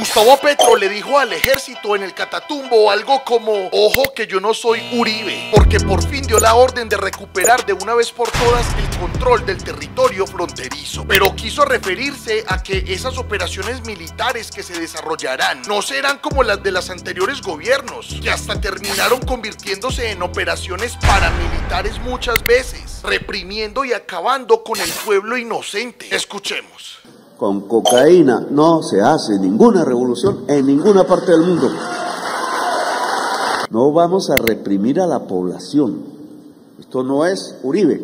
Gustavo Petro le dijo al ejército en el Catatumbo algo como: ojo que yo no soy Uribe, porque por fin dio la orden de recuperar de una vez por todas el control del territorio fronterizo. Pero quiso referirse a que esas operaciones militares que se desarrollarán no serán como las de los anteriores gobiernos, que hasta terminaron convirtiéndose en operaciones paramilitares muchas veces, reprimiendo y acabando con el pueblo inocente. Escuchemos. Con cocaína no se hace ninguna revolución en ninguna parte del mundo. No vamos a reprimir a la población. Esto no es Uribe,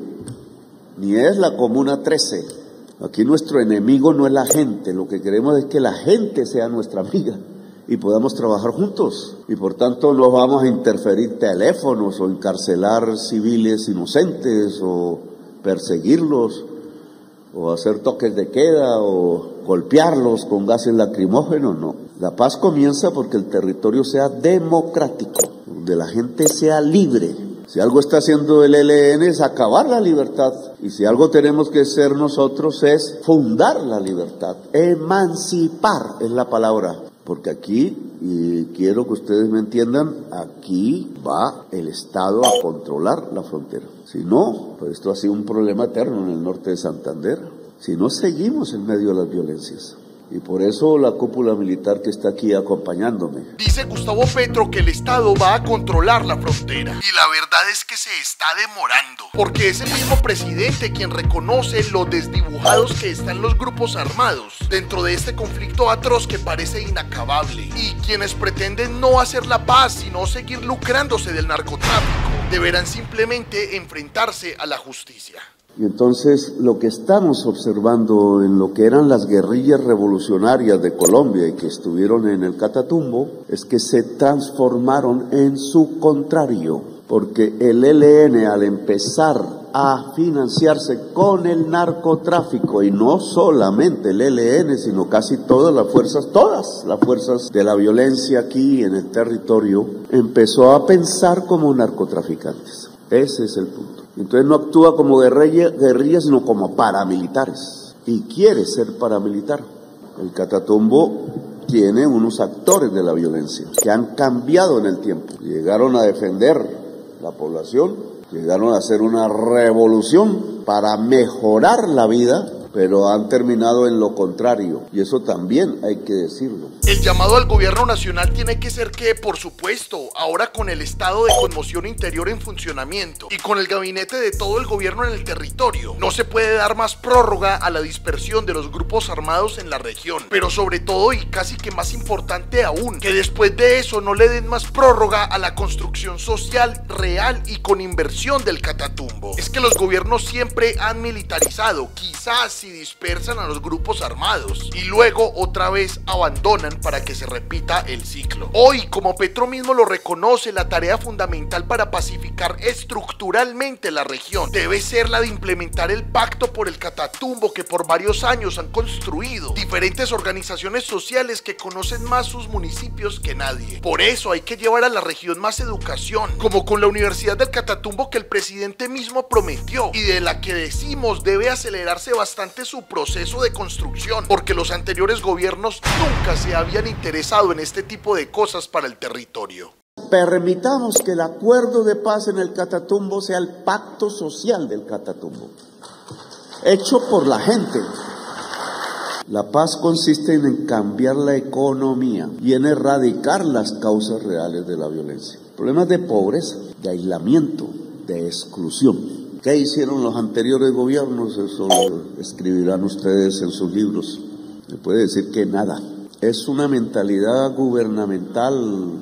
ni es la Comuna 13. Aquí nuestro enemigo no es la gente. Lo que queremos es que la gente sea nuestra amiga y podamos trabajar juntos. Y por tanto no vamos a interferir teléfonos o encarcelar civiles inocentes o perseguirlos o hacer toques de queda o golpearlos con gases lacrimógenos, no. La paz comienza porque el territorio sea democrático, donde la gente sea libre. Si algo está haciendo el ELN es acabar la libertad, y si algo tenemos que hacer nosotros es fundar la libertad, emancipar es la palabra, porque aquí, y quiero que ustedes me entiendan, aquí va el Estado a controlar la frontera. Si no, pues esto ha sido un problema eterno en el norte de Santander. Si no, seguimos en medio de las violencias. Y por eso la cúpula militar que está aquí acompañándome. Dice Gustavo Petro que el Estado va a controlar la frontera. Y la verdad es que se está demorando. Porque es el mismo presidente quien reconoce lo desdibujados que están los grupos armados dentro de este conflicto atroz que parece inacabable. Y quienes pretenden no hacer la paz, sino seguir lucrándose del narcotráfico, deberán simplemente enfrentarse a la justicia. Y entonces lo que estamos observando en lo que eran las guerrillas revolucionarias de Colombia y que estuvieron en el Catatumbo es que se transformaron en su contrario, porque el ELN al empezar a financiarse con el narcotráfico, y no solamente el ELN, sino casi todas las fuerzas de la violencia aquí en el territorio, empezó a pensar como narcotraficantes. Ese es el punto. Entonces no actúa como guerrilla, sino como paramilitares. Y quiere ser paramilitar. El Catatumbo tiene unos actores de la violencia que han cambiado en el tiempo. Llegaron a defender la población, llegaron a hacer una revolución para mejorar la vida, pero han terminado en lo contrario, y eso también hay que decirlo. El llamado al gobierno nacional tiene que ser que, por supuesto, ahora con el estado de conmoción interior en funcionamiento y con el gabinete de todo el gobierno en el territorio, no se puede dar más prórroga a la dispersión de los grupos armados en la región, pero sobre todo, y casi que más importante aún, que después de eso no le den más prórroga a la construcción social real y con inversión del Catatumbo. Es que los gobiernos siempre han militarizado, quizás si dispersan a los grupos armados y luego otra vez abandonan para que se repita el ciclo. Hoy, como Petro mismo lo reconoce, la tarea fundamental para pacificar estructuralmente la región debe ser la de implementar el pacto por el Catatumbo que por varios años han construido diferentes organizaciones sociales que conocen más sus municipios que nadie. Por eso hay que llevar a la región más educación, como con la Universidad del Catatumbo que el presidente mismo prometió y de la que decimos debe acelerarse bastante su proceso de construcción, porque los anteriores gobiernos nunca se habían interesado en este tipo de cosas para el territorio. Permitamos que el acuerdo de paz en el Catatumbo sea el pacto social del Catatumbo, hecho por la gente. La paz consiste en cambiar la economía y en erradicar las causas reales de la violencia. Problemas de pobreza, de aislamiento, de exclusión. ¿Qué hicieron los anteriores gobiernos? Eso lo escribirán ustedes en sus libros. Me puede decir que nada. Es una mentalidad gubernamental,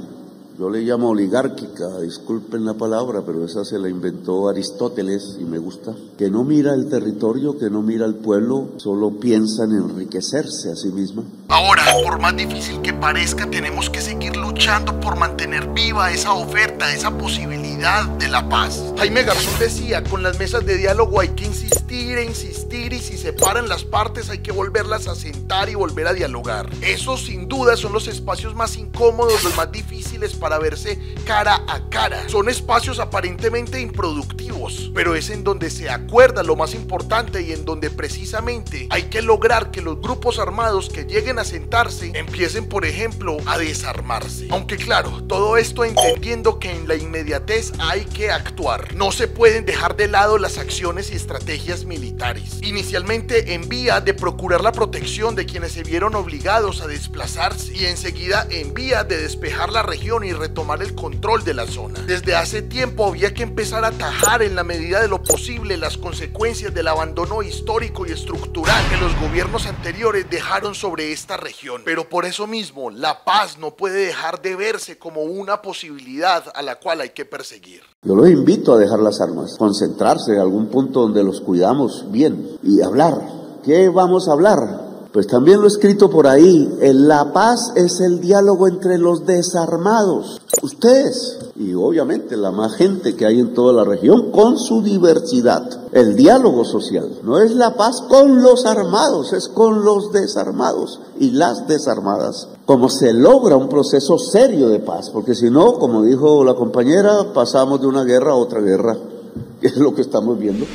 yo le llamo oligárquica, disculpen la palabra, pero esa se la inventó Aristóteles y me gusta, que no mira el territorio, que no mira el pueblo, solo piensa en enriquecerse a sí misma. Ahora, por más difícil que parezca, tenemos que seguir luchando por mantener viva esa oferta, esa posibilidad de la paz. Jaime Garzón decía, con las mesas de diálogo hay que insistir e insistir, y si se paran las partes hay que volverlas a sentar y volver a dialogar. Esos sin duda son los espacios más incómodos, los más difíciles para verse cara a cara. Son espacios aparentemente improductivos, objetivos, pero es en donde se acuerda lo más importante y en donde precisamente hay que lograr que los grupos armados que lleguen a sentarse empiecen, por ejemplo, a desarmarse. Aunque claro, todo esto entendiendo que en la inmediatez hay que actuar. No se pueden dejar de lado las acciones y estrategias militares. Inicialmente en vía de procurar la protección de quienes se vieron obligados a desplazarse y enseguida en vía de despejar la región y retomar el control de la zona. Desde hace tiempo había que empezar a atajar en la medida de lo posible las consecuencias del abandono histórico y estructural que los gobiernos anteriores dejaron sobre esta región. Pero por eso mismo, la paz no puede dejar de verse como una posibilidad a la cual hay que perseguir. Yo los invito a dejar las armas, concentrarse en algún punto donde los cuidamos bien y hablar. ¿Qué vamos a hablar? Pues también lo he escrito por ahí, la paz es el diálogo entre los desarmados, ustedes y obviamente la más gente que hay en toda la región con su diversidad. El diálogo social no es la paz con los armados, es con los desarmados y las desarmadas. Como se logra un proceso serio de paz, porque si no, como dijo la compañera, pasamos de una guerra a otra guerra, que es lo que estamos viendo.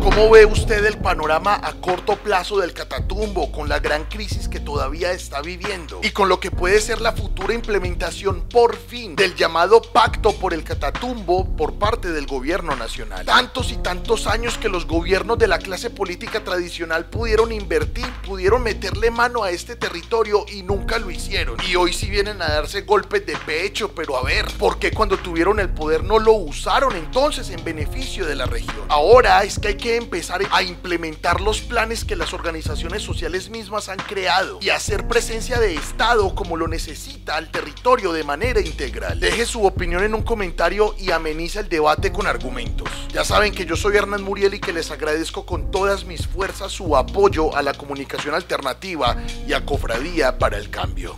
¿Cómo ve usted el panorama a corto plazo del Catatumbo con la gran crisis que todavía está viviendo y con lo que puede ser la futura implementación por fin del llamado Pacto por el Catatumbo por parte del gobierno nacional? Tantos y tantos años que los gobiernos de la clase política tradicional pudieron invertir, pudieron meterle mano a este territorio y nunca lo hicieron. Y hoy sí vienen a darse golpes de pecho, pero a ver, ¿por qué cuando tuvieron el poder no lo usaron entonces en beneficio de la región? Ahora es que hay que empezar a implementar los planes que las organizaciones sociales mismas han creado y hacer presencia de Estado como lo necesita al territorio de manera integral. Deje su opinión en un comentario y ameniza el debate con argumentos. Ya saben que yo soy Hernán Muriel y que les agradezco con todas mis fuerzas su apoyo a la comunicación alternativa y a Cofradía para el Cambio.